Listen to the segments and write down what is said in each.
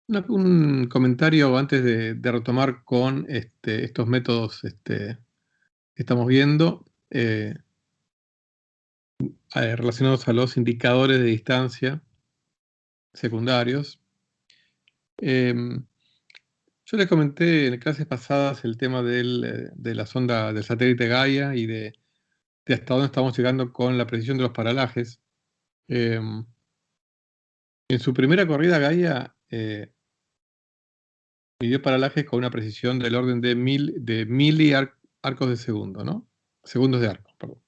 Un comentario antes de retomar con estos métodos que estamos viendo relacionados a los indicadores de distancia secundarios. Yo les comenté en clases pasadas el tema de la sonda del satélite Gaia y de hasta dónde estamos llegando con la precisión de los paralajes. En su primera corrida Gaia midió paralajes con una precisión del orden de arcos de segundo, ¿no? Segundos de arco, perdón.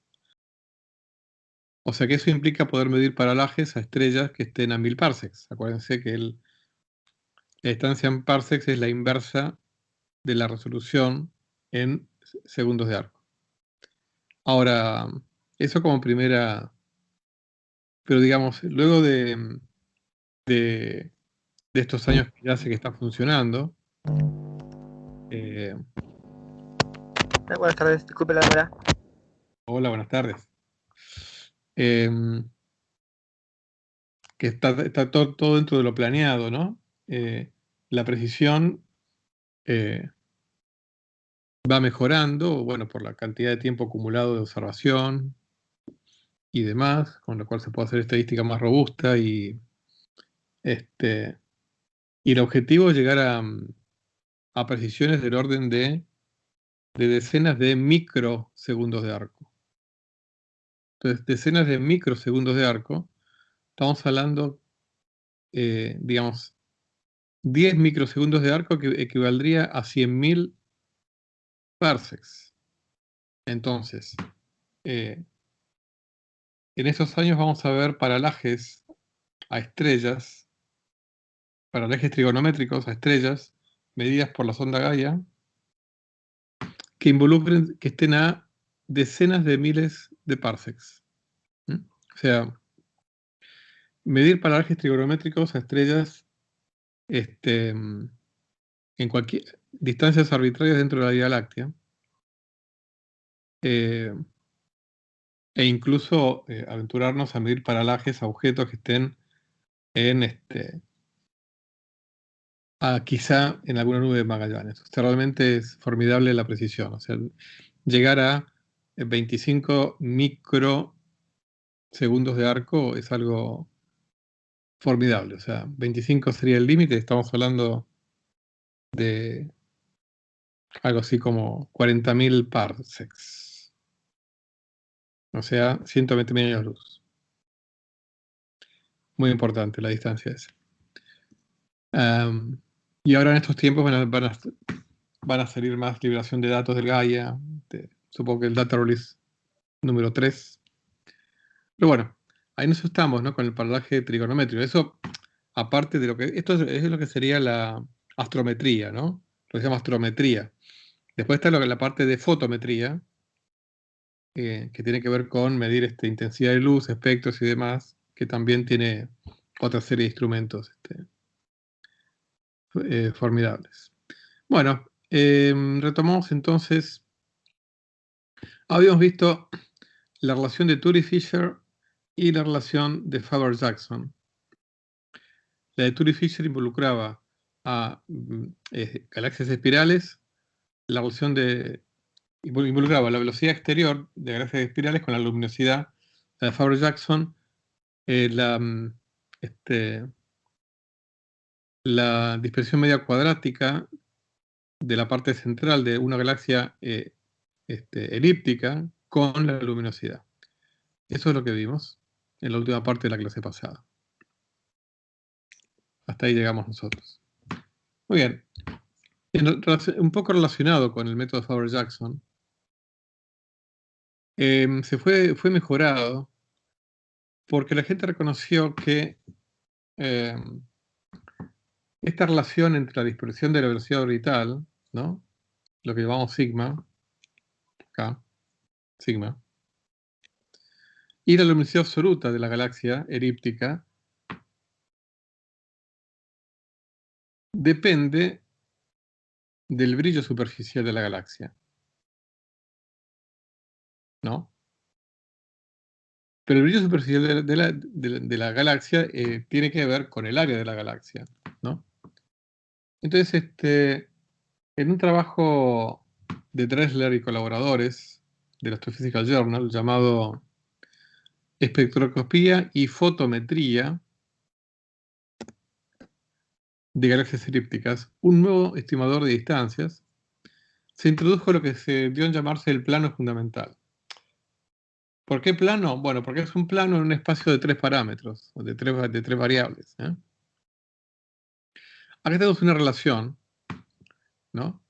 O sea que eso implica poder medir paralajes a estrellas que estén a 1000 parsecs. Acuérdense que la distancia en parsecs es la inversa de la resolución en segundos de arco. Ahora, eso como primera... Pero digamos, luego de estos años que ya sé que está funcionando... Buenas tardes, disculpe la demora. Hola, buenas tardes. Que está todo dentro de lo planeado, ¿no? La precisión va mejorando, bueno, por la cantidad de tiempo acumulado de observación y demás, con lo cual se puede hacer estadística más robusta y el objetivo es llegar a precisiones del orden de decenas de microsegundos de arco. Entonces, decenas de microsegundos de arco, estamos hablando, digamos, 10 microsegundos de arco que equivaldría a 100.000 parsecs. Entonces, en esos años vamos a ver paralajes a estrellas, paralajes trigonométricos a estrellas, medidas por la sonda Gaia, que involucren, que estén a decenas de miles de parsecs. O sea, medir paralajes trigonométricos a estrellas en cualquier distancias arbitrarias dentro de la Vía Láctea, e incluso aventurarnos a medir paralajes a objetos que estén en quizá en alguna nube de Magallanes. O sea, realmente es formidable la precisión. O sea, llegar a 25 microsegundos de arco es algo formidable. O sea, 25 sería el límite. Estamos hablando de algo así como 40.000 parsecs. O sea, 120.000 años luz. Muy importante la distancia esa. Y ahora en estos tiempos van a salir más liberación de datos del Gaia. Supongo que el data release número 3. Pero bueno, ahí nos estamos, ¿no? Con el paralaje trigonométrico. Eso, aparte de lo que... Esto es lo que sería la astrometría, ¿no? Lo que se llama astrometría. Después está la parte de fotometría, que tiene que ver con medir intensidad de luz, espectros y demás, que también tiene otra serie de instrumentos formidables. Bueno, retomamos entonces. Habíamos visto la relación de Toury-Fisher y la relación de Faber-Jackson. La de Toury-Fisher involucraba a galaxias espirales, la relación involucraba la velocidad exterior de galaxias espirales con la luminosidad. La de Faber-Jackson, la dispersión media cuadrática de la parte central de una galaxia elíptica con la luminosidad. Eso es lo que vimos en la última parte de la clase pasada. Hasta ahí llegamos nosotros. Muy bien. Un poco relacionado con el método Faber-Jackson, fue mejorado porque la gente reconoció que esta relación entre la dispersión de la velocidad orbital, ¿no? Lo que llamamos sigma, acá, sigma, y la luminosidad absoluta de la galaxia elíptica depende del brillo superficial de la galaxia, ¿no? Pero el brillo superficial de la galaxia tiene que ver con el área de la galaxia, ¿no? Entonces, en un trabajo de Dressler y colaboradores del Astrophysical Journal llamado Espectroscopía y fotometría de galaxias elípticas, un nuevo estimador de distancias, se introdujo lo que se dio en llamarse el plano fundamental. ¿Por qué plano? Bueno, porque es un plano en un espacio de 3 parámetros, o de tres variables. Acá tenemos una relación, ¿no?,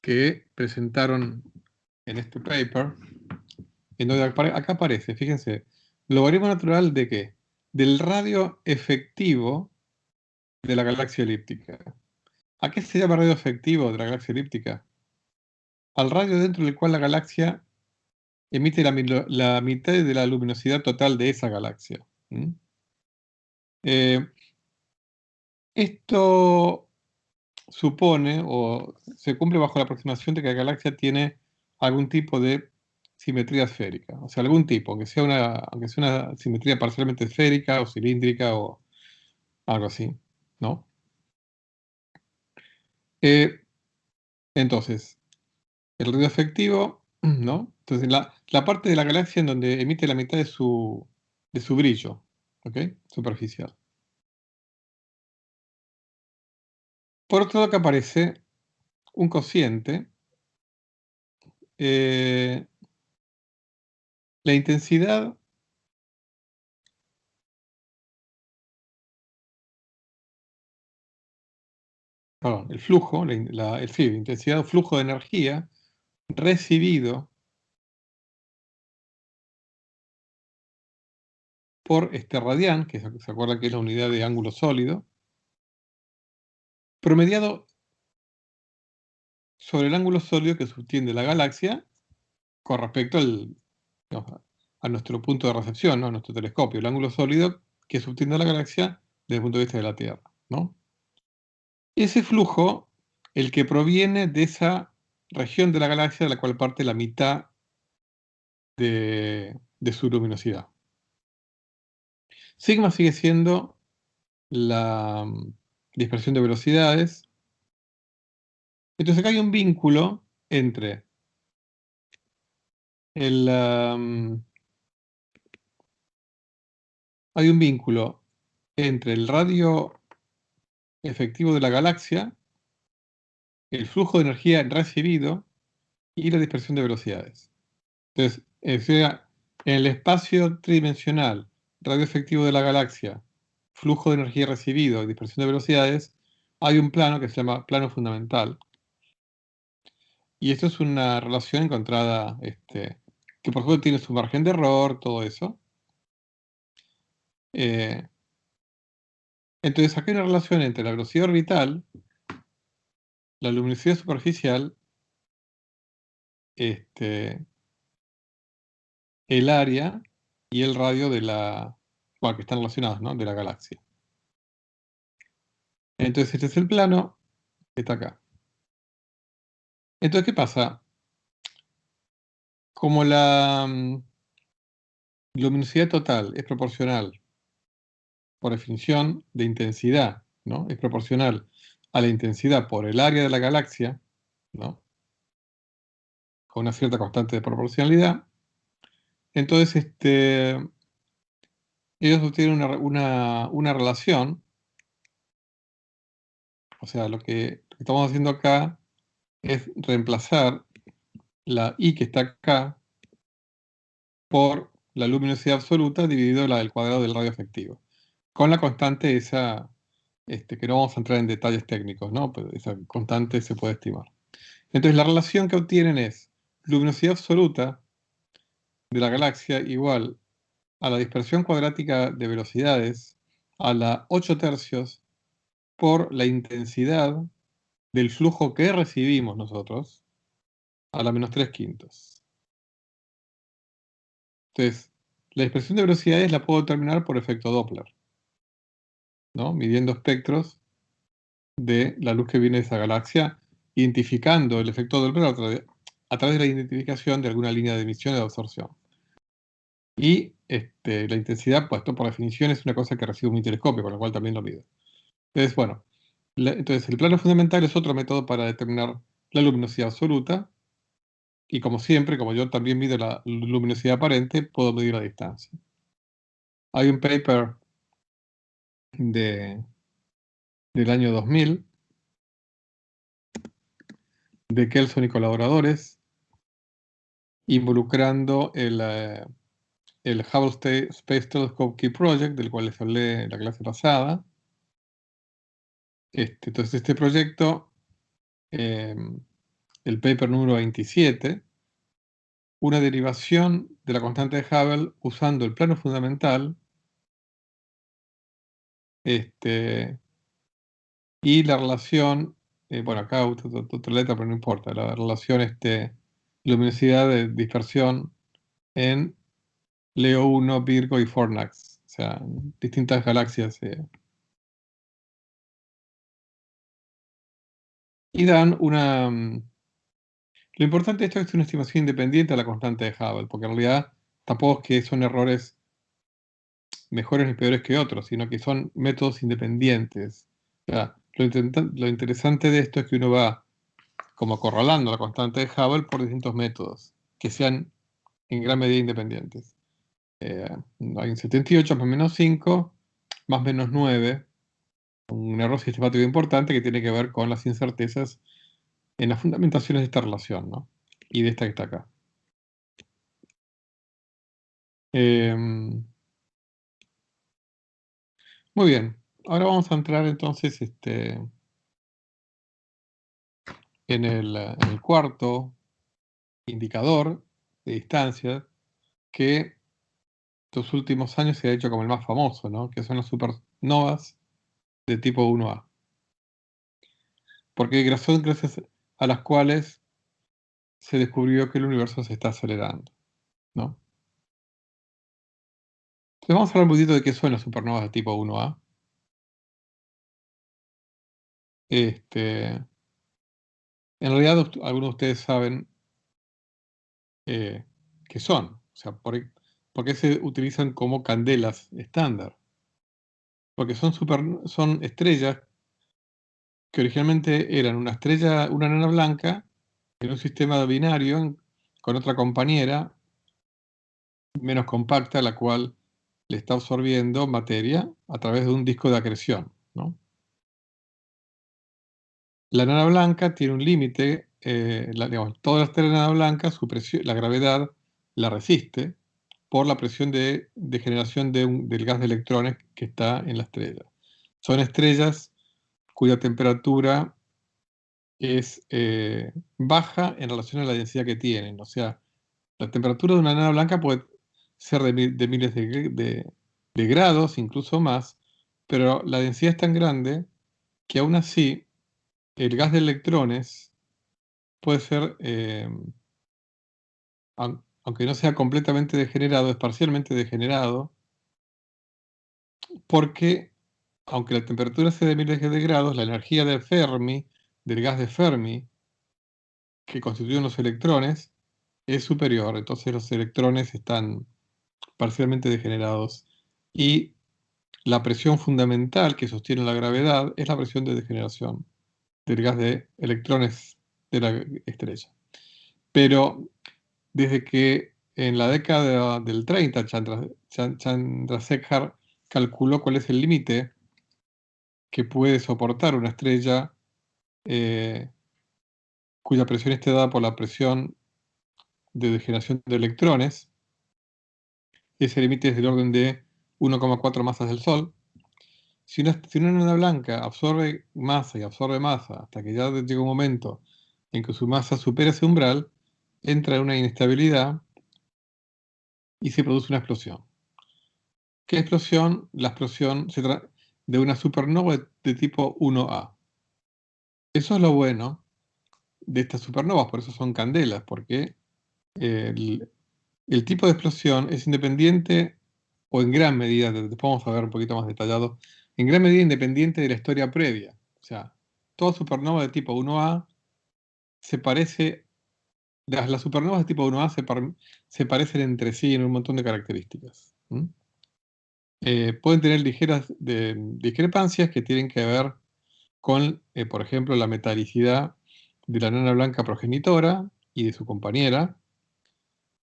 que presentaron en este paper, en donde acá aparece, fíjense, logaritmo natural ¿de qué? Del radio efectivo de la galaxia elíptica. ¿A qué se llama radio efectivo de la galaxia elíptica? Al radio dentro del cual la galaxia emite la mitad de la luminosidad total de esa galaxia. Esto supone, o se cumple bajo la aproximación de que la galaxia tiene algún tipo de simetría esférica. O sea, algún tipo, aunque sea una simetría parcialmente esférica o cilíndrica o algo así, ¿no? Entonces, el radio efectivo, ¿no? Entonces, la parte de la galaxia en donde emite la mitad de su brillo, ¿ok? Superficial. Por otro lado, que aparece un cociente, la intensidad perdón, el flujo, la intensidad o flujo de energía recibido por este radián, que se acuerda que es la unidad de ángulo sólido, promediado sobre el ángulo sólido que subtiende la galaxia con respecto digamos, a nuestro punto de recepción, ¿no?, a nuestro telescopio, el ángulo sólido que subtiende la galaxia desde el punto de vista de la Tierra, ¿no? Ese flujo, el que proviene de esa región de la galaxia de la cual parte la mitad de su luminosidad. Sigma sigue siendo la dispersión de velocidades. Entonces acá hay un vínculo entre el radio efectivo de la galaxia, el flujo de energía recibido y la dispersión de velocidades. Entonces, en el espacio tridimensional, radio efectivo de la galaxia, flujo de energía recibido y dispersión de velocidades, hay un plano que se llama plano fundamental. Y esto es una relación encontrada, que por supuesto tiene su margen de error, todo eso. Entonces, acá hay una relación entre la velocidad orbital, la luminosidad superficial, el área y el radio de bueno, que están relacionados, ¿no?, de la galaxia. Entonces, este es el plano que está acá. Entonces, ¿qué pasa? Como la luminosidad total es proporcional, por definición, de intensidad, ¿no? Es proporcional a la intensidad por el área de la galaxia, ¿no?, con una cierta constante de proporcionalidad. Entonces, ellos obtienen una relación, o sea, lo que estamos haciendo acá es reemplazar la I que está acá por la luminosidad absoluta dividido la del cuadrado del radio efectivo, con la constante esa, que no vamos a entrar en detalles técnicos, ¿no?, pero esa constante se puede estimar. Entonces, la relación que obtienen es luminosidad absoluta de la galaxia igual a la dispersión cuadrática de velocidades a la 8 tercios por la intensidad del flujo que recibimos nosotros a la menos 3 quintos. Entonces, la dispersión de velocidades la puedo determinar por efecto Doppler, ¿no?, midiendo espectros de la luz que viene de esa galaxia, identificando el efecto Doppler a través de la identificación de alguna línea de emisión y de absorción. Y la intensidad, pues esto por definición es una cosa que recibe mi telescopio, con lo cual también lo mido. Entonces, bueno, Entonces, el plano fundamental es otro método para determinar la luminosidad absoluta. Y como siempre, como yo también mido la luminosidad aparente, puedo medir la distancia. Hay un paper del año 2000 de Kelson y colaboradores involucrando el Hubble Space Telescope Key Project, del cual les hablé en la clase pasada. Entonces, este proyecto, el paper número 27, una derivación de la constante de Hubble usando el plano fundamental y la relación, bueno, acá otra letra, pero no importa, la relación luminosidad de dispersión en Leo 1, Virgo y Fornax, o sea, distintas galaxias. Y dan lo importante de esto es que es una estimación independiente de la constante de Hubble, porque en realidad tampoco es que son errores mejores ni peores que otros, sino que son métodos independientes. O sea, lo interesante de esto es que uno va como acorralando la constante de Hubble por distintos métodos, que sean en gran medida independientes. Hay un 78 más menos 5, más menos 9, un error sistemático importante que tiene que ver con las incertezas en las fundamentaciones de esta relación, ¿no? Y de esta que está acá. Muy bien, ahora vamos a entrar entonces en el cuarto indicador de distancia que estos últimos años se ha hecho como el más famoso, ¿no? Que son las supernovas de tipo 1A. Porque son gracias a las cuales se descubrió que el universo se está acelerando, ¿no? Entonces vamos a hablar un poquito de qué son las supernovas de tipo 1A. En realidad, algunos de ustedes saben qué son. O sea, ¿por qué se utilizan como candelas estándar? Porque son estrellas que originalmente eran una enana blanca, en un sistema binario con otra compañera menos compacta, la cual le está absorbiendo materia a través de un disco de acreción, ¿no? La enana blanca tiene un límite, toda la estrella enana blanca, la gravedad la resiste por la presión de generación del gas de electrones que está en la estrella. Son estrellas cuya temperatura es baja en relación a la densidad que tienen. O sea, la temperatura de una enana blanca puede ser de miles de grados, incluso más, pero la densidad es tan grande que aún así el gas de electrones puede ser, aunque no sea completamente degenerado, es parcialmente degenerado, porque aunque la temperatura sea de miles de grados, la energía de Fermi, del gas de Fermi, que constituyen los electrones, es superior. Entonces los electrones están parcialmente degenerados y la presión fundamental que sostiene la gravedad es la presión de degeneración del gas de electrones de la estrella. Pero desde que en la década del 30 Chandrasekhar calculó cuál es el límite que puede soportar una estrella cuya presión esté dada por la presión de degeneración de electrones, ese límite es del orden de 1,4 masas del Sol. Si una enana blanca absorbe masa y absorbe masa hasta que ya llega un momento en que su masa supera ese umbral, entra en una inestabilidad y se produce una explosión. ¿Qué explosión? La explosión de una supernova de tipo 1A. Eso es lo bueno de estas supernovas, por eso son candelas, porque el tipo de explosión es independiente o en gran medida, después vamos a ver un poquito más detallado, en gran medida independiente de la historia previa. O sea, toda supernova de tipo 1A se parece, las supernovas de tipo 1A se parecen entre sí en un montón de características. Pueden tener ligeras discrepancias que tienen que ver con, por ejemplo, la metalicidad de la enana blanca progenitora y de su compañera.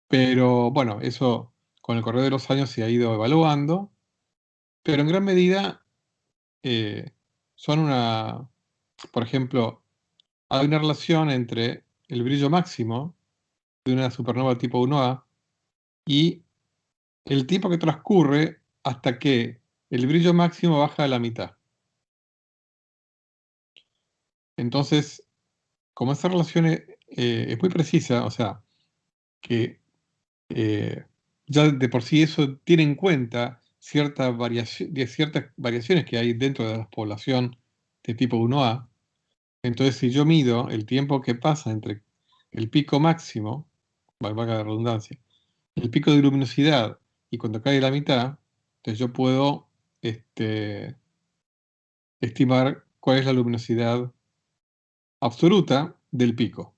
Pero bueno, eso con el correr de los años se ha ido evaluando, pero en gran medida eh, son por ejemplo, hay una relación entre el brillo máximo de una supernova tipo 1A y el tiempo que transcurre hasta que el brillo máximo baja a la mitad. Entonces, como esa relación es muy precisa, o sea, que eh, ya de por sí eso tiene en cuenta ciertas variaciones que hay dentro de la población de tipo 1A. Entonces, si yo mido el tiempo que pasa entre el pico máximo, valga la redundancia, el pico de luminosidad y cuando cae la mitad, entonces yo puedo estimar cuál es la luminosidad absoluta del pico.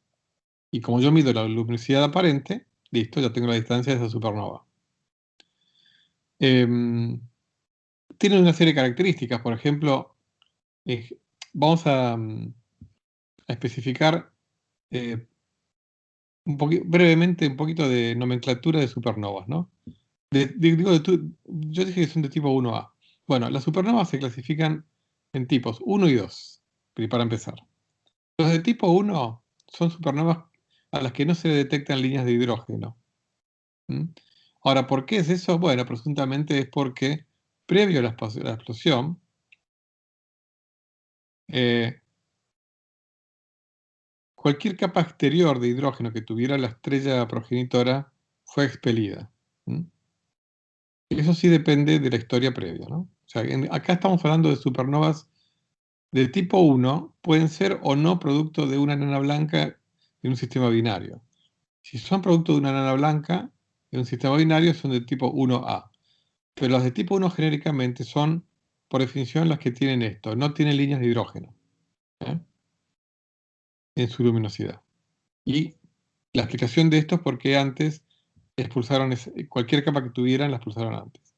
Y como yo mido la luminosidad aparente, listo, ya tengo la distancia de esa supernova. Em, Tienen una serie de características, por ejemplo, vamos a especificar brevemente un poquito de nomenclatura de supernovas, ¿no? Yo dije que son de tipo 1A. Bueno, las supernovas se clasifican en tipos 1 y 2, para empezar. Los de tipo 1 son supernovas a las que no se detectan líneas de hidrógeno. ¿Mm? Ahora, ¿por qué es eso? Bueno, presuntamente es porque previo a la explosión, eh, cualquier capa exterior de hidrógeno que tuviera la estrella progenitora fue expelida. ¿Mm? Eso sí depende de la historia previa, ¿no? O sea, acá estamos hablando de supernovas de tipo 1, pueden ser o no producto de una enana blanca en un sistema binario. Si son producto de una enana blanca en un sistema binario, son de tipo 1A. Pero las de tipo 1 genéricamente son, por definición, las que tienen esto, no tienen líneas de hidrógeno, ¿eh? En su luminosidad. Y la explicación de esto es porque antes expulsaron cualquier capa que tuvieran, la expulsaron antes.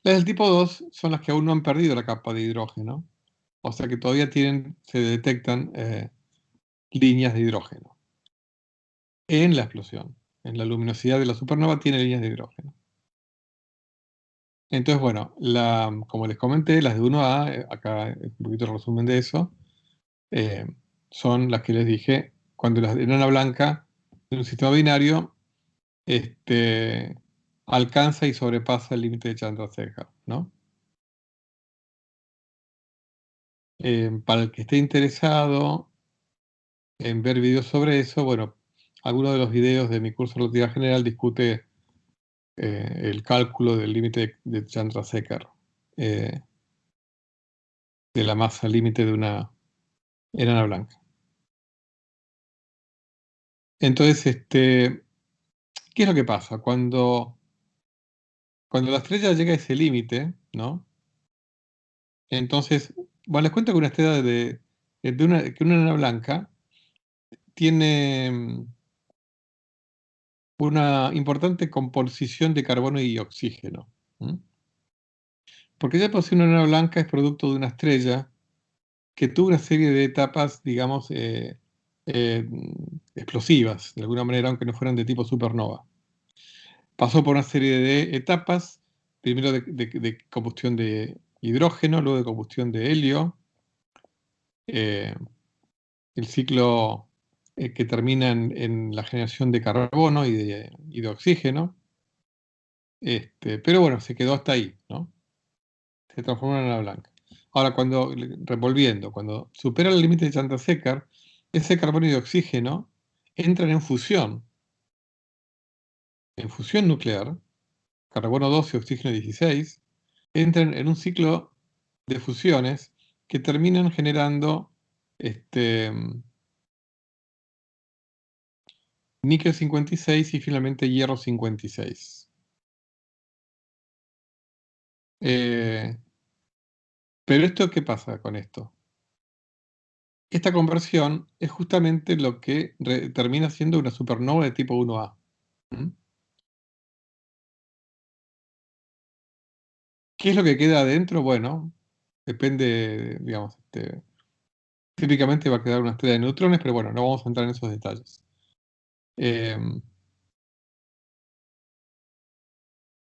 Las del tipo 2 son las que aún no han perdido la capa de hidrógeno, o sea que todavía se detectan líneas de hidrógeno en la explosión. En la luminosidad de la supernova tiene líneas de hidrógeno. Entonces, bueno, como les comenté, las de 1A, acá es un poquito el resumen de eso, eh, son las que les dije, cuando la enana blanca en un sistema binario alcanza y sobrepasa el límite de Chandrasekhar, ¿no? Para el que esté interesado en ver videos sobre eso, bueno, algunos de los videos de mi curso de relatividad general discute el cálculo del límite de Chandrasekhar, de la masa límite de una enana blanca. Entonces, ¿qué es lo que pasa? Cuando la estrella llega a ese límite, ¿no? Entonces, bueno, les cuento que una estrella que una enana blanca tiene una importante composición de carbono y oxígeno. ¿Mm? Porque ya por sí una enana blanca es producto de una estrella que tuvo una serie de etapas, digamos, eh, explosivas, de alguna manera, aunque no fueran de tipo supernova. Pasó por una serie de etapas, primero de combustión de hidrógeno, luego de combustión de helio, eh, el ciclo que termina en la generación de carbono y de oxígeno, pero bueno, se quedó hasta ahí, ¿no? Se transformó en enana blanca. Ahora, revolviendo, cuando supera el límite de Chandrasekhar, ese carbono y oxígeno entran en fusión nuclear, carbono 12 y oxígeno 16, entran en un ciclo de fusiones que terminan generando níquel 56 y finalmente hierro 56. Pero esto, ¿qué pasa con esto? Esta conversión es justamente lo que termina siendo una supernova de tipo 1A. ¿Mm? ¿Qué es lo que queda adentro? Bueno, Depende, digamos, típicamente va a quedar una estrella de neutrones, pero bueno, no vamos a entrar en esos detalles.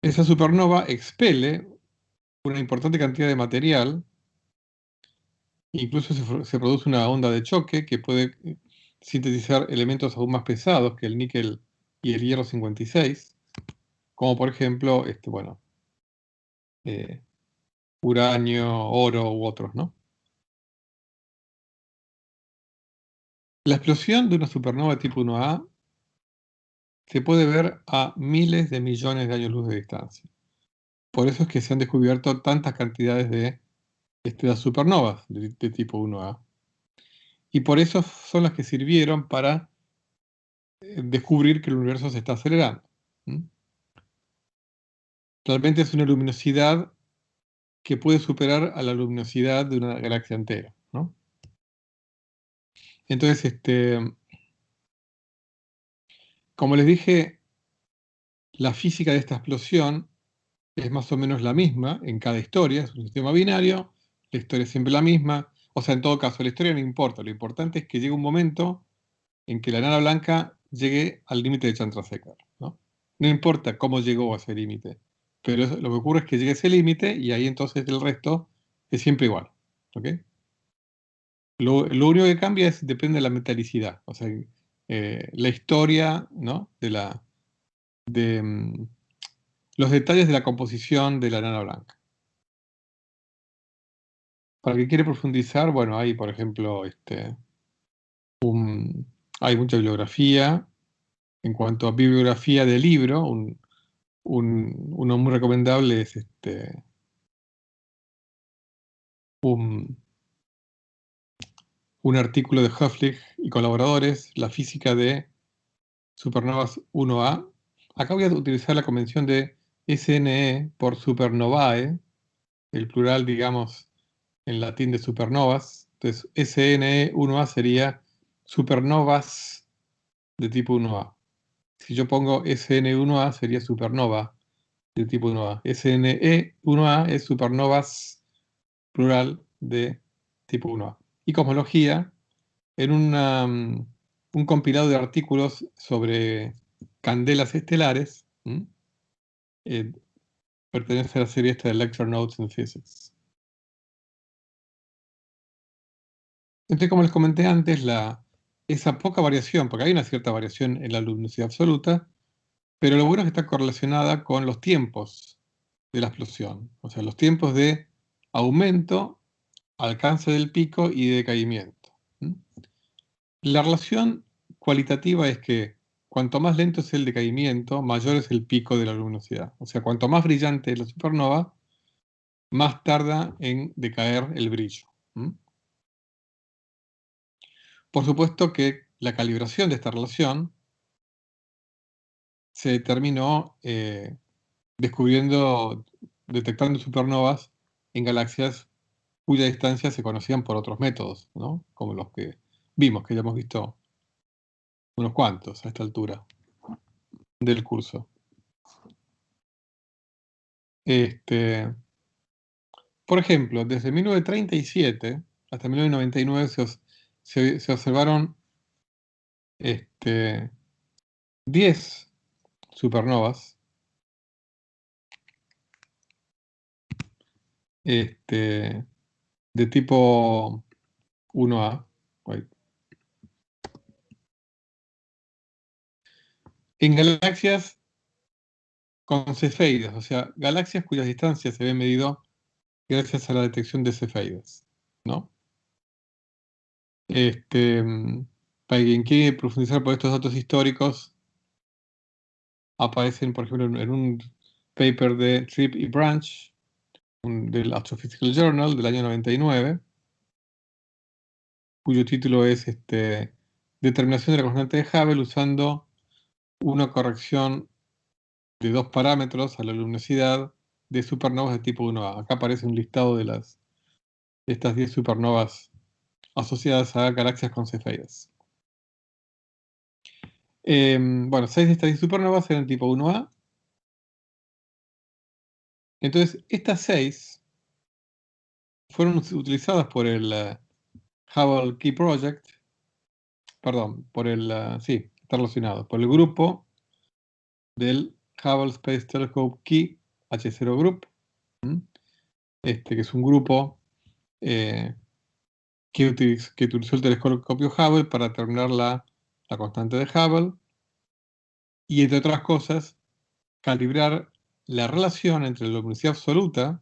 Esa supernova expele una importante cantidad de material, incluso se produce una onda de choque que puede sintetizar elementos aún más pesados que el níquel y el hierro 56, como por ejemplo, bueno, uranio, oro u otros, ¿no? La explosión de una supernova tipo 1A se puede ver a miles de millones de años luz de distancia. Por eso es que se han descubierto tantas cantidades de estrellas supernovas de tipo 1A. Y por eso son las que sirvieron para descubrir que el universo se está acelerando. Realmente es una luminosidad que puede superar a la luminosidad de una galaxia entera, ¿no? Entonces, como les dije, la física de esta explosión es más o menos la misma en cada historia, es un sistema binario, la historia es siempre la misma. O sea, en todo caso, la historia no importa, lo importante es que llegue un momento en que la enana blanca llegue al límite de Chandrasekhar, ¿no? No importa cómo llegó a ese límite, pero lo que ocurre es que llega a ese límite y ahí entonces el resto es siempre igual, ¿ok? Lo único que cambia depende de la metalicidad, o sea, la historia, ¿no? De los detalles de la composición de la enana blanca. Para el que quiere profundizar, bueno, hay, por ejemplo, hay mucha bibliografía. En cuanto a bibliografía de libro, uno muy recomendable es un, un artículo de Höflich y colaboradores, La física de supernovas 1A. Acá voy a utilizar la convención de SNE por supernovae, el plural, digamos, en latín de supernovas. Entonces, SNE 1A sería supernovas de tipo 1A. Si yo pongo SN1A sería supernova de tipo 1A. SNE1A es supernovas plural de tipo 1A. Y cosmología, en un compilado de artículos sobre candelas estelares, eh, pertenece a la serie esta de Lecture Notes in Physics. Entonces, como les comenté antes, esa poca variación, porque hay una cierta variación en la luminosidad absoluta, pero lo bueno es que está correlacionada con los tiempos de la explosión, o sea, los tiempos de aumento, alcance del pico y de decaimiento. La relación cualitativa es que cuanto más lento es el decaimiento, mayor es el pico de la luminosidad. O sea, cuanto más brillante es la supernova, más tarda en decaer el brillo. Por supuesto que la calibración de esta relación se determinó detectando supernovas en galaxias cuya distancia se conocían por otros métodos, ¿no? Como los que vimos, que ya hemos visto unos cuantos a esta altura del curso. Por ejemplo, desde 1937 hasta 1999 se observaron 10 supernovas de tipo 1A. En galaxias con cefeidas, o sea, galaxias cuyas distancias se habían medido gracias a la detección de cefeidas, ¿no? Para quien quiere profundizar por estos datos históricos, aparecen, por ejemplo, en un paper de Tripp y Branch, del Astrophysical Journal del año 99, cuyo título es Determinación de la constante de Hubble usando una corrección de 2 parámetros a la luminosidad de supernovas de tipo 1A. Acá aparece un listado de estas 10 supernovas asociadas a galaxias con cefeidas. Bueno, 6 de estas 10 supernovas eran tipo 1A. Entonces, estas 6 fueron utilizadas por el Hubble Key Project, perdón, por el, sí, está relacionado, por el grupo del Hubble Space Telescope Key H0 Group, que es un grupo que utilizó el telescopio Hubble para determinar la constante de Hubble y, entre otras cosas, calibrar la relación entre la luminosidad absoluta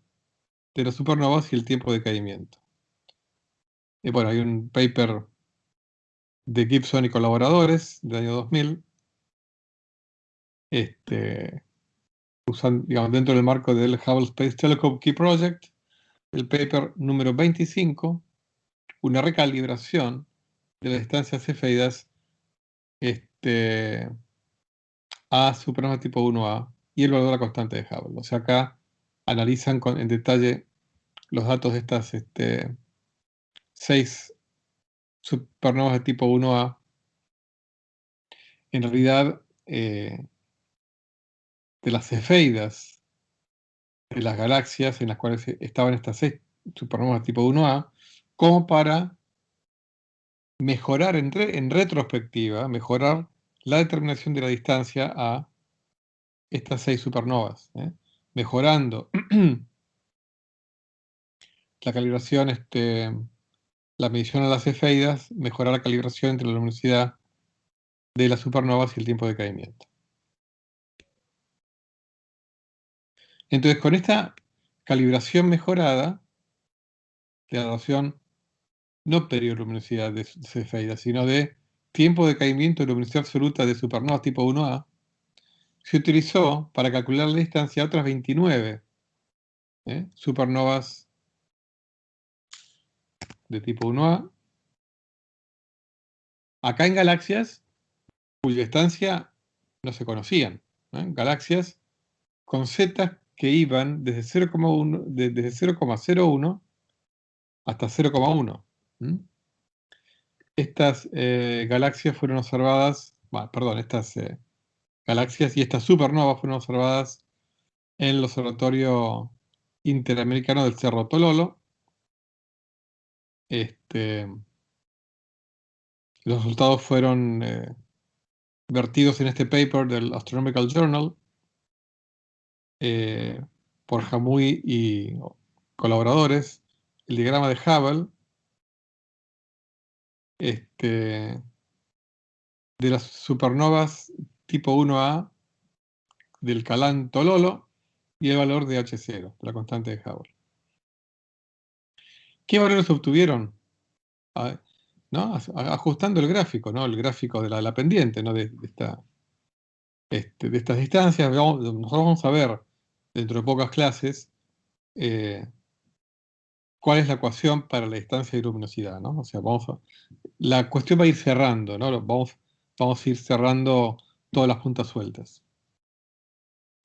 de las supernovas y el tiempo de caimiento. Y bueno, hay un paper de Gibson y colaboradores del año 2000, digamos, dentro del marco del Hubble Space Telescope Key Project, el paper número 25, una recalibración de las distancias cefeidas a supernovas tipo 1A y el valor de la constante de Hubble. O sea, acá analizan en detalle los datos de estas 6 supernovas de tipo 1A. En realidad, de las cefeidas de las galaxias en las cuales estaban estas 6 supernovas tipo 1A, como para mejorar en retrospectiva, mejorar la determinación de la distancia a estas 6 supernovas, mejorando la calibración, la medición a las cefeidas, mejorar la calibración entre la luminosidad de las supernovas y el tiempo de caimiento. Entonces, con esta calibración mejorada, de la relación no periodiluminosidad de cefeidas, sino de tiempo de caimiento de luminosidad absoluta de supernovas tipo 1A, se utilizó para calcular la distancia a otras 29 supernovas de tipo 1A, acá en galaxias cuya distancia no se conocían, galaxias con zetas que iban desde 0,01 hasta 0,1. Estas galaxias fueron observadas, estas galaxias y estas supernovas fueron observadas en el Observatorio Interamericano del Cerro Tololo. Los resultados fueron vertidos en este paper del Astronomical Journal por Jamui y colaboradores. El diagrama de Hubble de las supernovas tipo 1A del Calan Tololo y el valor de H0, de la constante de Hubble. ¿Qué valores obtuvieron? Ajustando el gráfico, ¿no? El gráfico de la pendiente, ¿no? de estas distancias. Nosotros vamos a ver dentro de pocas clases cuál es la ecuación para la distancia de luminosidad, ¿no? O sea, la cuestión va a ir cerrando, ¿no? Vamos a ir cerrando todas las puntas sueltas.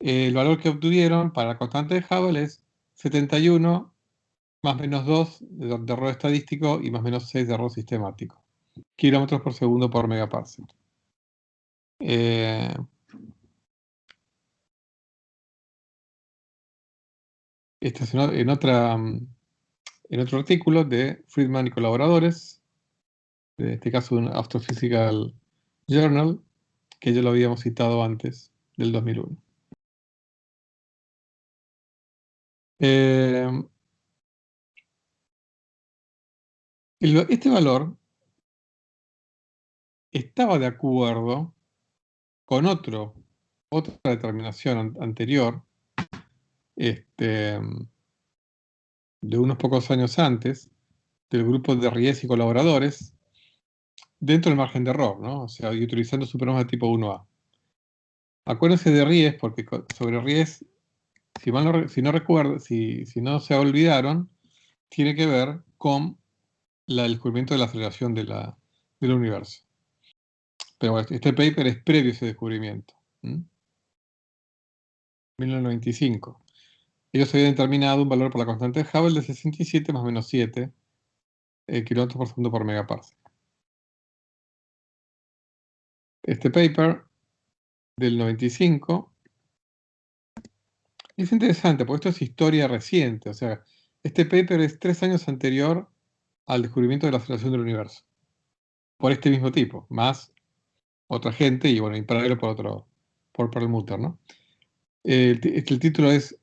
El valor que obtuvieron para la constante de Hubble es 71 más menos 2 de error estadístico y más menos 6 de error sistemático. Kilómetros por segundo por megaparsec. Este es en otro artículo de Friedman y colaboradores, en este caso un Astrophysical Journal, que ya lo habíamos citado antes, del 2001. Este valor estaba de acuerdo con otra determinación anterior, de unos pocos años antes, del grupo de Ries y colaboradores, dentro del margen de error, ¿no? O sea, y utilizando supernovas de tipo 1A. Acuérdense de Ries, porque sobre Ries, si no se olvidaron, tiene que ver con el descubrimiento de la aceleración del universo. Pero bueno, este paper es previo a ese descubrimiento. 1995. Ellos habían determinado un valor por la constante de Hubble de 67 más menos 7 kilómetros por segundo por megaparsec. Este paper del 95 es interesante porque esto es historia reciente, o sea, Este paper es 3 años anterior al descubrimiento de la aceleración del universo, por este mismo tipo, más otra gente y bueno, en paralelo por Perlmutter, ¿no? El título es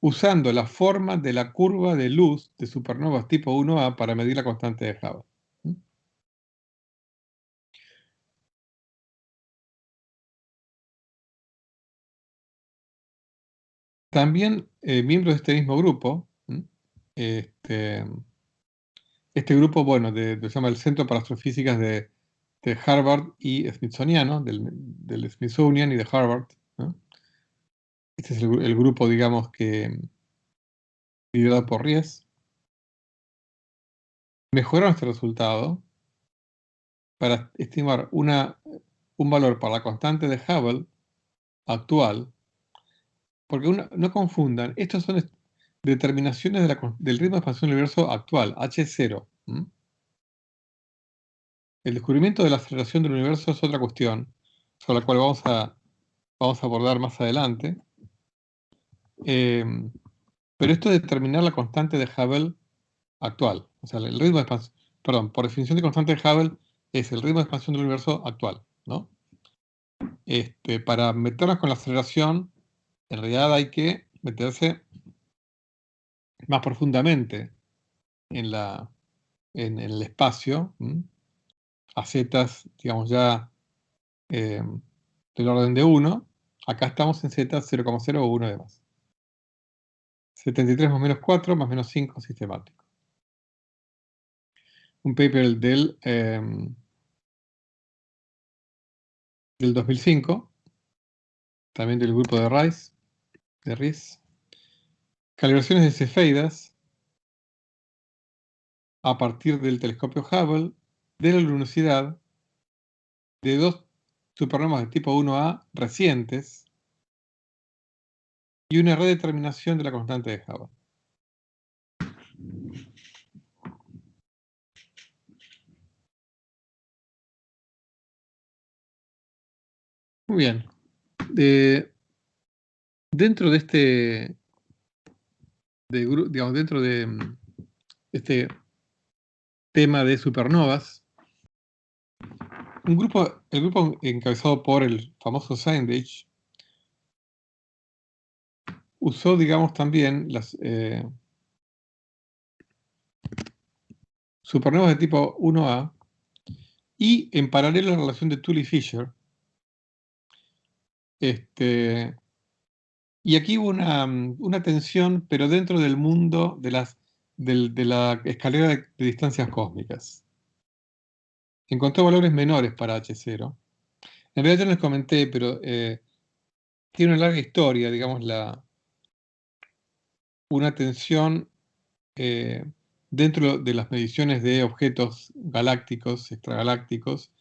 Usando la forma de la curva de luz de supernovas tipo 1A para medir la constante de Hubble. También miembros de este mismo grupo, este grupo, bueno, se llama el Centro para Astrofísicas de Harvard y Smithsoniano, del Smithsonian y de Harvard, ¿no? Este es el grupo, digamos, que liderado por Ries. Mejoraron este resultado para estimar un valor para la constante de Hubble actual, porque no confundan, estos son determinaciones del ritmo de expansión del universo actual, H0. El descubrimiento de la aceleración del universo es otra cuestión, sobre la cual vamos a abordar más adelante. Pero esto es determinar la constante de Hubble actual. O sea, el ritmo de expansión, perdón, por definición de constante de Hubble es el ritmo de expansión del universo actual, ¿no? Para meternos con la aceleración, en realidad hay que meterse más profundamente en el espacio, a zetas, digamos, ya del orden de 1. Acá estamos en z 0,01 de más. 73 más menos 4 más menos 5 sistemático. Un paper del 2005, también del grupo de Ries. Calibraciones de cefeidas a partir del telescopio Hubble de la luminosidad de 2 supernovas de tipo 1A recientes y una redeterminación de la constante de Hubble. Muy bien. Dentro de digamos, dentro de este tema de supernovas, el grupo encabezado por el famoso Sandage usó, digamos, también las supernovas de tipo 1A y en paralelo la relación de Tully-Fisher. Y aquí hubo una tensión, pero dentro del mundo de la escalera de distancias cósmicas. Encontró valores menores para H0. En realidad yo no les comenté, pero tiene una larga historia, digamos, una tensión dentro de las mediciones de objetos galácticos, extragalácticos,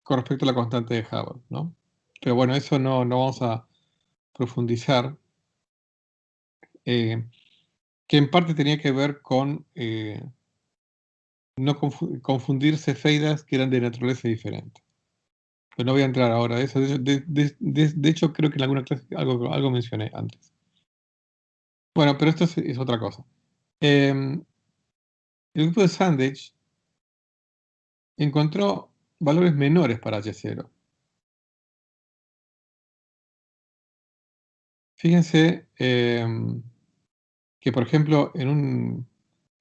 con respecto a la constante de Hubble, ¿no? Pero bueno, eso no vamos a profundizar, que en parte tenía que ver con no confundir cefeidas que eran de naturaleza diferente. Pero no voy a entrar ahora a eso. De hecho, creo que en alguna clase algo mencioné antes. Bueno, pero esto es otra cosa. El grupo de Sandage encontró valores menores para H0. Fíjense que, por ejemplo, en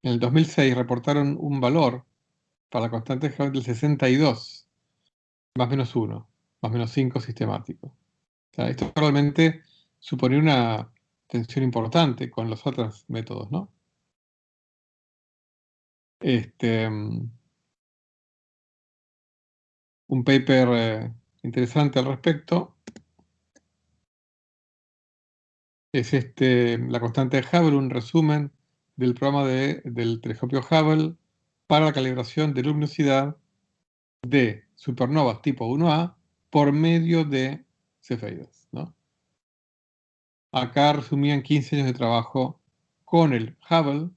el 2006 reportaron un valor para la constante de Hubble del 62, más menos 1, más menos 5 sistemático. O sea, esto realmente supone una tensión importante con los otros métodos, ¿no? Un paper interesante al respecto es la constante de Hubble, un resumen del programa del telescopio Hubble para la calibración de luminosidad de supernovas tipo 1A por medio de cefeidas, ¿no? Acá resumían 15 años de trabajo con el Hubble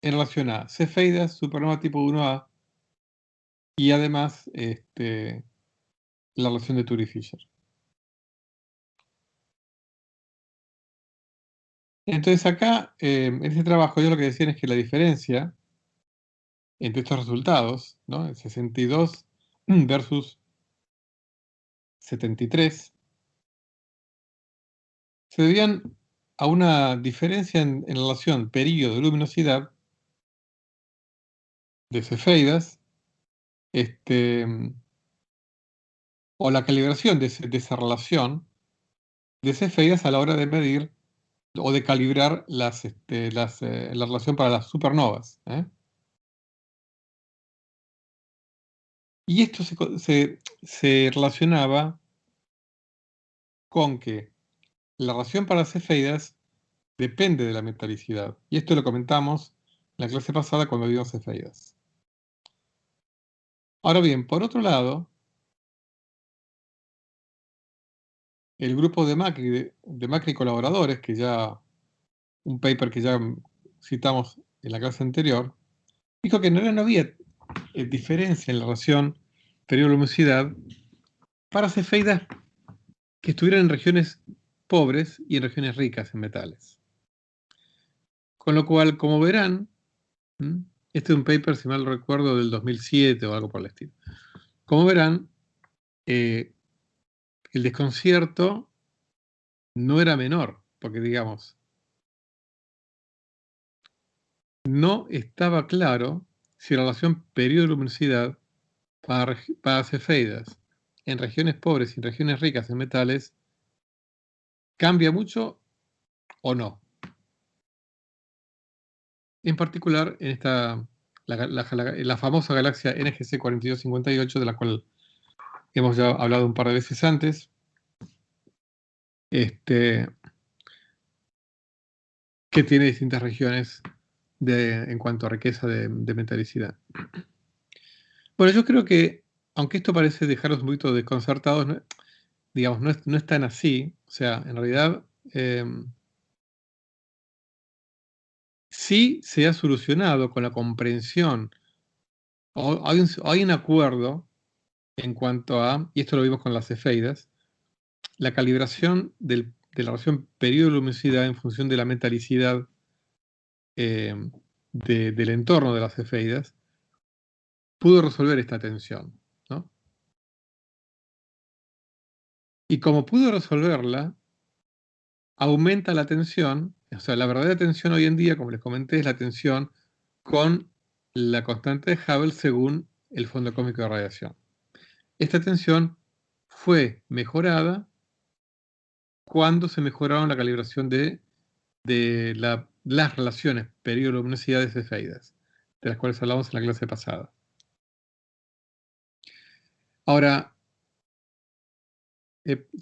en relación a cefeidas, supernova tipo 1A y además la relación de Tully-Fisher. Entonces acá, en este trabajo, ellos lo que decían es que la diferencia entre estos resultados, ¿no? El 62 versus 73, se debían a una diferencia en relación periodo de luminosidad de cefeidas, o la calibración de esa relación de cefeidas a la hora de medir o de calibrar la relación para las supernovas. Y esto se relacionaba con que la relación para las cefeidas depende de la metalicidad. Y esto lo comentamos en la clase pasada cuando vimos cefeidas. Ahora bien, por otro lado, el grupo de Macri y colaboradores, que ya, un paper que ya citamos en la clase anterior, dijo que no había diferencia en la relación periodo-luminosidad para cefeidas que estuvieran en regiones pobres y en regiones ricas en metales. Con lo cual, como verán, este es un paper, si mal recuerdo, del 2007 o algo por el estilo. Como verán, el desconcierto no era menor, porque digamos, no estaba claro si la relación periodo-luminosidad para cefeidas en regiones pobres y en regiones ricas en metales cambia mucho o no. En particular, en la famosa galaxia NGC 4258, de la cual hemos ya hablado un par de veces antes, que tiene distintas regiones en cuanto a riqueza de metalicidad. Bueno, yo creo que, aunque esto parece dejarlos un poquito desconcertados, digamos, no es tan así. O sea, en realidad, sí se ha solucionado con la comprensión, o hay un acuerdo en cuanto a, y esto lo vimos con las cefeidas, la calibración de la relación periodo-luminosidad en función de la metalicidad del entorno de las cefeidas, pudo resolver esta tensión, ¿no? Y como pudo resolverla, aumenta la tensión, o sea, la verdadera tensión hoy en día, como les comenté, es la tensión con la constante de Hubble según el fondo cósmico de radiación. Esta tensión fue mejorada cuando se mejoraron la calibración de las relaciones periodo-luminosidad de cefeidas, de las cuales hablamos en la clase pasada. Ahora,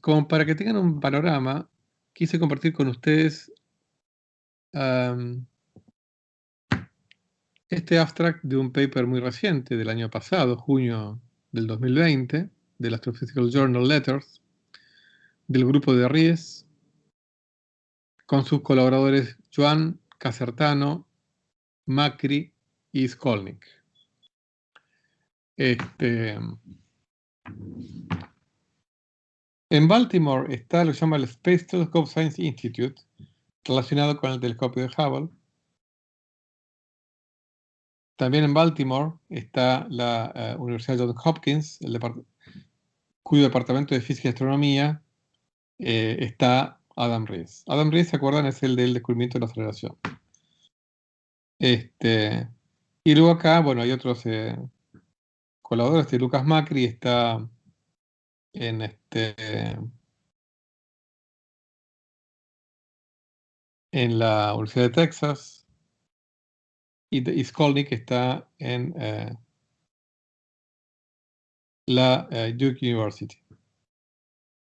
como para que tengan un panorama, quise compartir con ustedes este abstract de un paper muy reciente del año pasado, junio del 2020, del Astrophysical Journal Letters, del grupo de Ries, con sus colaboradores Joan Casertano, Macri y Skolnick. En Baltimore está lo que se llama el Space Telescope Science Institute, relacionado con el telescopio de Hubble. También en Baltimore está la Universidad Johns Hopkins, cuyo departamento de física y astronomía está Adam Riess. Adam Riess, ¿se acuerdan? Es el del descubrimiento de la aceleración. Y luego acá, bueno, hay otros colaboradores. Lucas Macri está en la Universidad de Texas, y Skolnick está en la Duke University.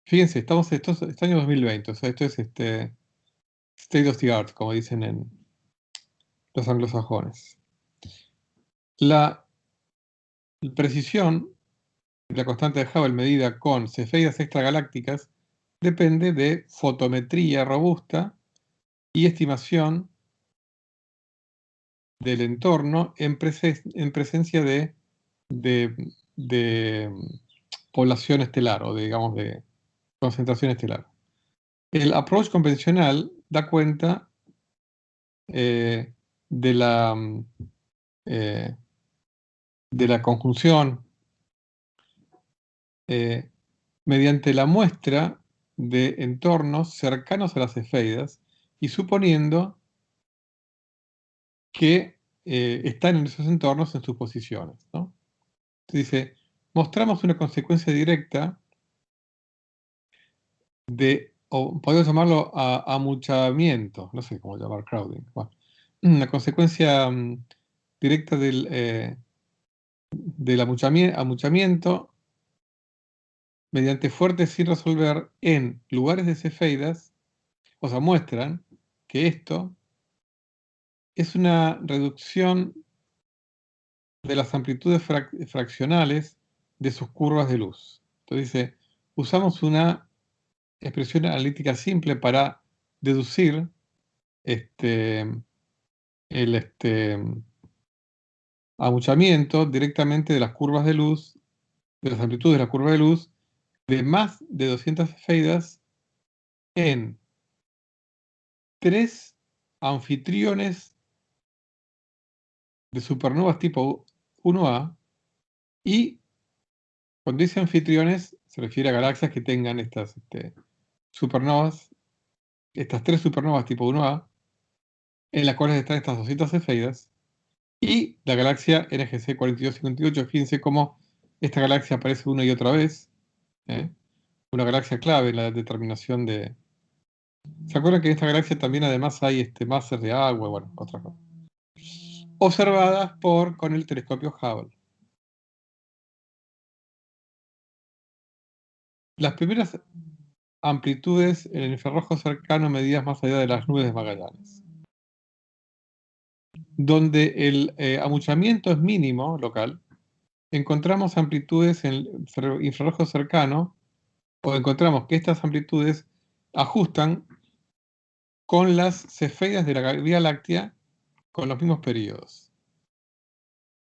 Fíjense, esto es año 2020, o sea, esto es state of the art, como dicen en los anglosajones. La precisión de la constante de Hubble medida con cefeidas extragalácticas depende de fotometría robusta y estimación del entorno en presencia de población estelar, o digamos de concentración estelar. El approach convencional da cuenta de la conjunción mediante la muestra de entornos cercanos a las cefeidas y suponiendo que están en esos entornos en sus posiciones, ¿no? Dice, mostramos una consecuencia directa o podemos llamarlo amuchamiento, no sé cómo llamar crowding. Bueno, una consecuencia directa del amuchamiento mediante fuertes sin resolver en lugares de cefeidas, o sea, muestran que esto es una reducción de las amplitudes fraccionales de sus curvas de luz. Entonces dice, usamos una expresión analítica simple para deducir el amuchamiento directamente de las curvas de luz, de las amplitudes de la curva de luz, de más de 200 cefeidas en 3 anfitriones de supernovas tipo 1A, y cuando dice anfitriones se refiere a galaxias que tengan estas supernovas, estas 3 supernovas tipo 1A, en las cuales están estas 200 cefeidas, y la galaxia NGC 4258. Fíjense cómo esta galaxia aparece una y otra vez, una galaxia clave en la determinación de... ¿Se acuerdan que en esta galaxia también además hay masas de agua? Bueno, otra cosa. Observadas con el telescopio Hubble. Las primeras amplitudes en el infrarrojo cercano medidas más allá de las nubes de Magallanes. Donde el amuchamiento es mínimo, local, encontramos amplitudes en el infrarrojo cercano, o encontramos que estas amplitudes ajustan con las cefeidas de la Vía Láctea con los mismos periodos.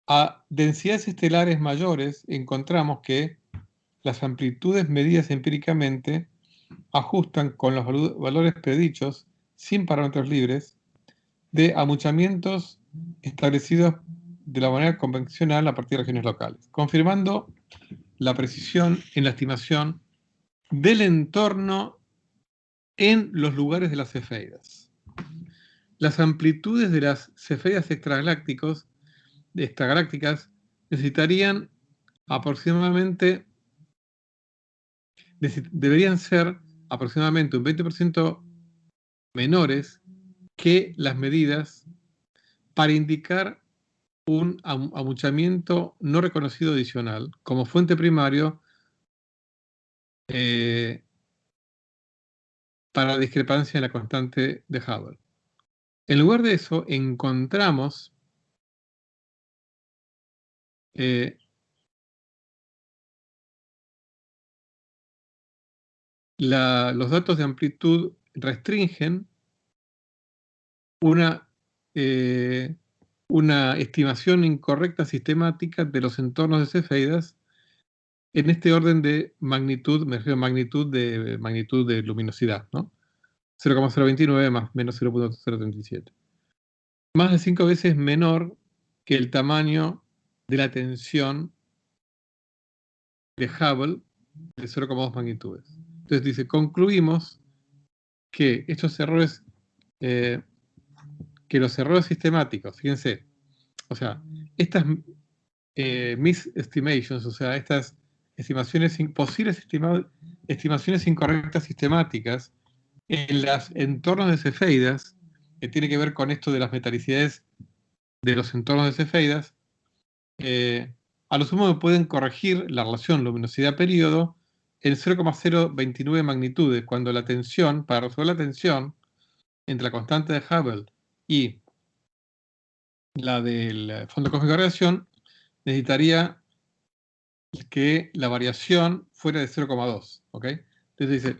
A densidades estelares mayores encontramos que las amplitudes medidas empíricamente ajustan con los valores predichos, sin parámetros libres, de amuchamientos establecidos de la manera convencional a partir de regiones locales, confirmando la precisión en la estimación del entorno en los lugares de las cefeidas. Las amplitudes de las cefeidas extragalácticas necesitarían aproximadamente, deberían ser aproximadamente un 20% menores que las medidas para indicar un amuchamiento no reconocido adicional como fuente primario para la discrepancia en la constante de Hubble. En lugar de eso, encontramos los datos de amplitud restringen una estimación incorrecta sistemática de los entornos de cefeidas en este orden de magnitud, me refiero a magnitud de luminosidad, ¿no? 0,029 más menos 0,037. Más de 5 veces menor que el tamaño de la tensión de Hubble de 0,2 magnitudes. Entonces dice, concluimos que estos errores, que los errores sistemáticos, fíjense, o sea, estas misestimations, o sea, estas posibles estimaciones incorrectas sistemáticas en los entornos de cefeidas, que tiene que ver con esto de las metalicidades de los entornos de cefeidas, a lo sumo pueden corregir la relación luminosidad-período en 0,029 magnitudes, cuando la tensión, para resolver la tensión entre la constante de Hubble y la del fondo cósmico de radiación, necesitaría que la variación fuera de 0,2, ¿ok? Entonces dice,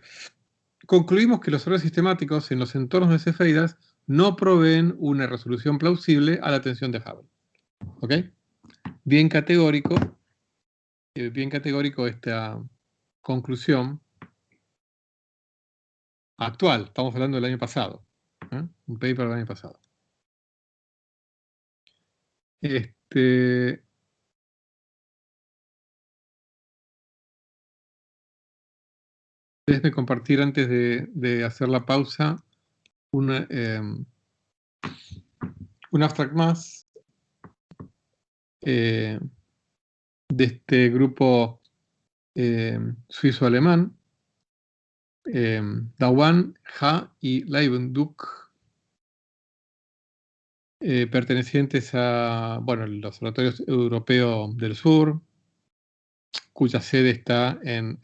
concluimos que los errores sistemáticos en los entornos de cefeidas no proveen una resolución plausible a la tensión de Hubble, ¿ok? Bien categórico esta conclusión actual. Estamos hablando del año pasado, un paper del año pasado. Déjeme compartir antes de hacer la pausa un abstract más de este grupo suizo-alemán, Dawan, Ha y Leibunduk, pertenecientes a el Observatorio Europeo del Sur, cuya sede está en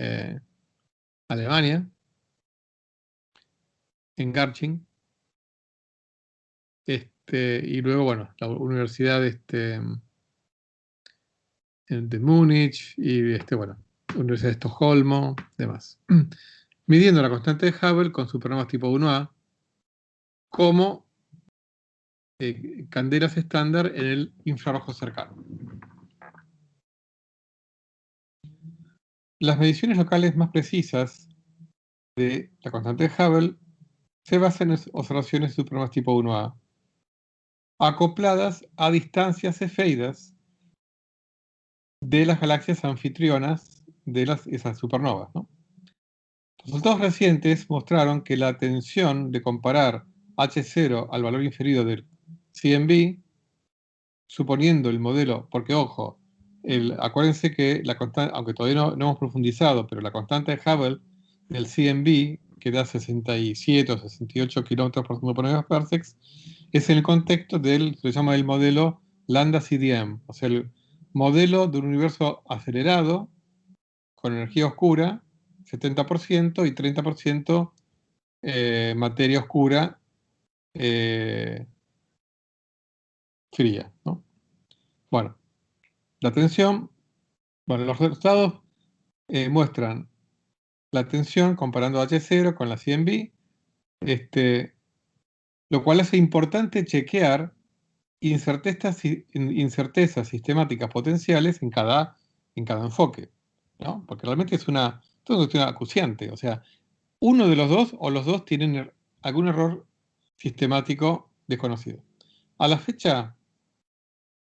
Alemania, en Garching. Y luego, la Universidad de Múnich y Universidad de Estocolmo, demás. Midiendo la constante de Hubble con supernovas tipo 1A como candelas estándar en el infrarrojo cercano. Las mediciones locales más precisas de la constante de Hubble se basan en observaciones de supernovas tipo 1A acopladas a distancias cefeidas de las galaxias anfitrionas de esas supernovas, ¿no? Resultados recientes mostraron que la tensión de comparar H0 al valor inferido del CMB, suponiendo el modelo, porque ojo, acuérdense que la constante, aunque todavía no hemos profundizado, pero la constante de Hubble del CMB, que da 67 o 68 kilómetros por segundo por megaparsecs, es en el contexto se llama el modelo lambda CDM, o sea, el modelo de un universo acelerado con energía oscura, 70% y 30% materia oscura fría, ¿no? Bueno, la tensión, los resultados muestran la tensión comparando H0 con la CMB, lo cual hace importante chequear incertezas sistemáticas potenciales en cada enfoque, ¿no? Porque realmente es una cuestión acuciante, o sea, uno de los dos o los dos tienen algún error sistemático desconocido. A la fecha,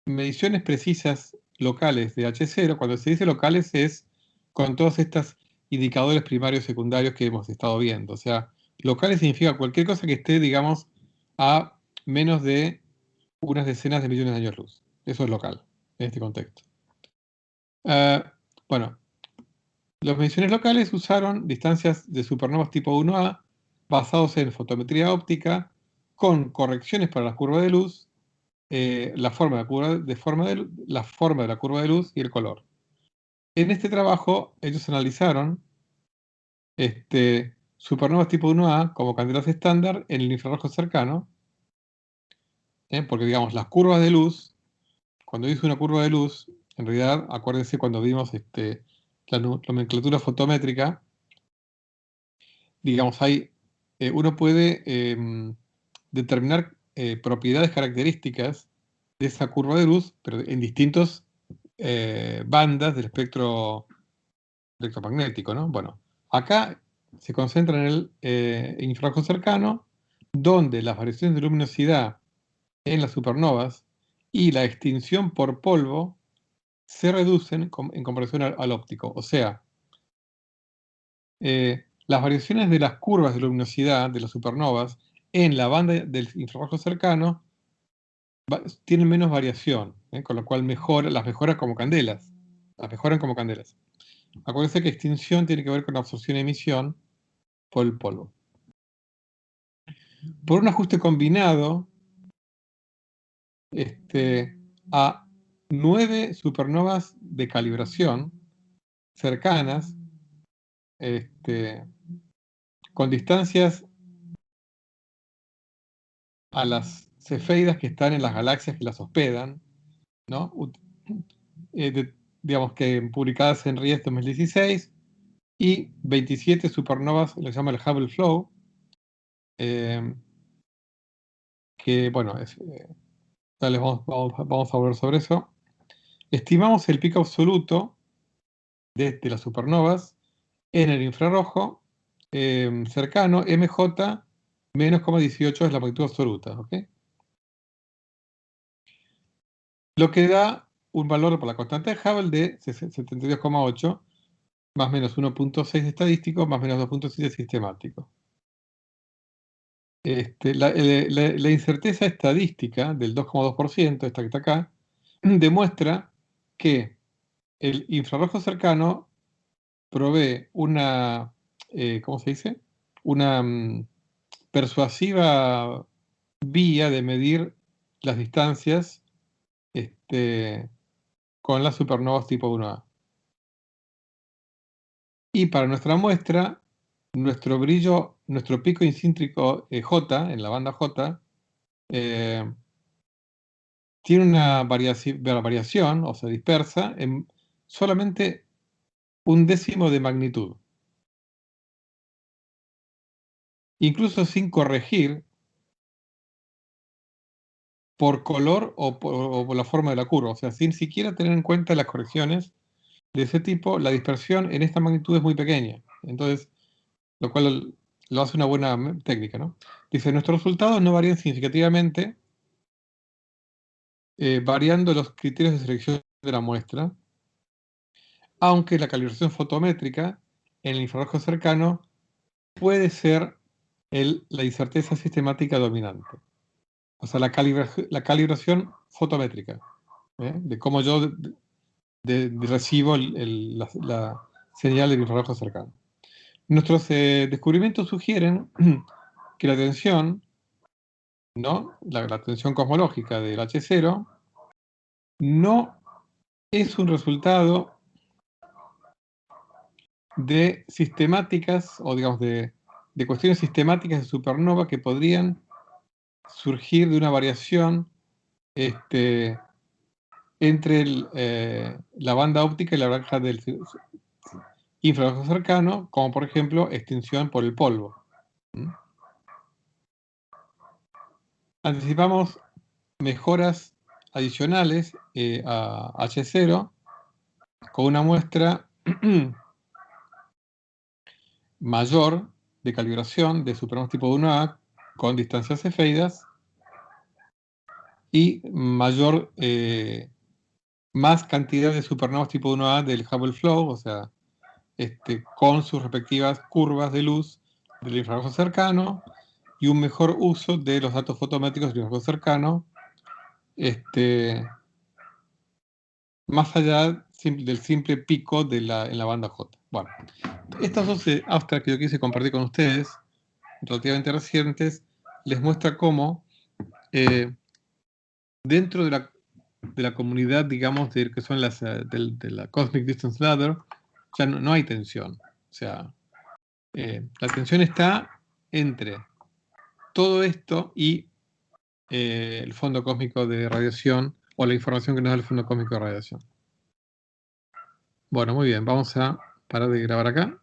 mediciones precisas locales de H0, cuando se dice locales es con todos estos indicadores primarios y secundarios que hemos estado viendo. O sea, locales significa cualquier cosa que esté, digamos, a menos de unas decenas de millones de años luz. Eso es local, en este contexto. Las mediciones locales usaron distancias de supernovas tipo 1A basados en fotometría óptica con correcciones para la curva de luz, la forma de la curva de luz y el color. En este trabajo, ellos analizaron supernovas tipo 1A como candelas estándar en el infrarrojo cercano, porque digamos, las curvas de luz, cuando hice una curva de luz, en realidad, acuérdense cuando vimos la nomenclatura fotométrica, digamos, uno puede determinar propiedades características de esa curva de luz, pero en distintas bandas del espectro electromagnético, ¿no? Bueno, acá se concentra en el infrarrojo cercano, donde las variaciones de luminosidad en las supernovas y la extinción por polvo se reducen en comparación al óptico. O sea, las variaciones de las curvas de luminosidad de las supernovas en la banda del infrarrojo cercano tienen menos variación, con lo cual las mejoran como candelas. Las mejoran como candelas. Acuérdense que extinción tiene que ver con absorción y emisión por el polvo. Por un ajuste combinado, a 9 supernovas de calibración cercanas, con distancias a las cefeidas que están en las galaxias que las hospedan, ¿no? Digamos que publicadas en RIES 2016, y 27 supernovas, lo llama el Hubble Flow, que bueno, ya les vamos a hablar sobre eso. Estimamos el pico absoluto de las supernovas en el infrarrojo cercano, MJ menos 0,18 es la magnitud absoluta, ¿ok? lo que da un valor por la constante de Hubble de 72,8, más o menos 1.6 estadístico, más o menos 2.7 sistemático. La incerteza estadística del 2,2%, esta que está acá, demuestra que el infrarrojo cercano provee una, ¿cómo se dice? Una persuasiva vía de medir las distancias con las supernovas tipo 1A. Y para nuestra muestra, nuestro brillo, nuestro pico incíntrico J, en la banda J, tiene una variación, o sea, dispersa, en solamente 1/10 de magnitud. Incluso sin corregir por color o por la forma de la curva. O sea, sin siquiera tener en cuenta las correcciones de ese tipo, la dispersión en esta magnitud es muy pequeña. Entonces, lo cual lo hace una buena técnica, ¿no? Dice, nuestros resultados no varían significativamente variando los criterios de selección de la muestra, aunque la calibración fotométrica en el infrarrojo cercano puede ser la incerteza sistemática dominante. O sea, la calibración fotométrica, de cómo yo recibo la señal del infrarrojo cercano. Nuestros descubrimientos sugieren que la tensión, ¿no? La tensión cosmológica del H0 no es un resultado de sistemáticas, o digamos de cuestiones sistemáticas de supernova que podrían surgir de una variación entre la banda óptica y la franja del infrarrojo cercano, como por ejemplo extinción por el polvo. Anticipamos mejoras adicionales a H0 con una muestra mayor de calibración de supernovas tipo 1A con distancias cefeidas y más cantidad de supernovas tipo 1A del Hubble Flow, o sea, con sus respectivas curvas de luz del infrarrojo cercano y un mejor uso de los datos fotométricos del infrarrojo cercano, más allá del simple pico en la banda J. Bueno, estas dos abstracts que yo quise compartir con ustedes, relativamente recientes, les muestra cómo dentro de la comunidad, digamos, que son de la Cosmic Distance Ladder, ya no hay tensión. O sea, la tensión está entre todo esto y el fondo cósmico de radiación, o la información que nos da el fondo cósmico de radiación. Bueno, muy bien, vamos a parar de grabar acá.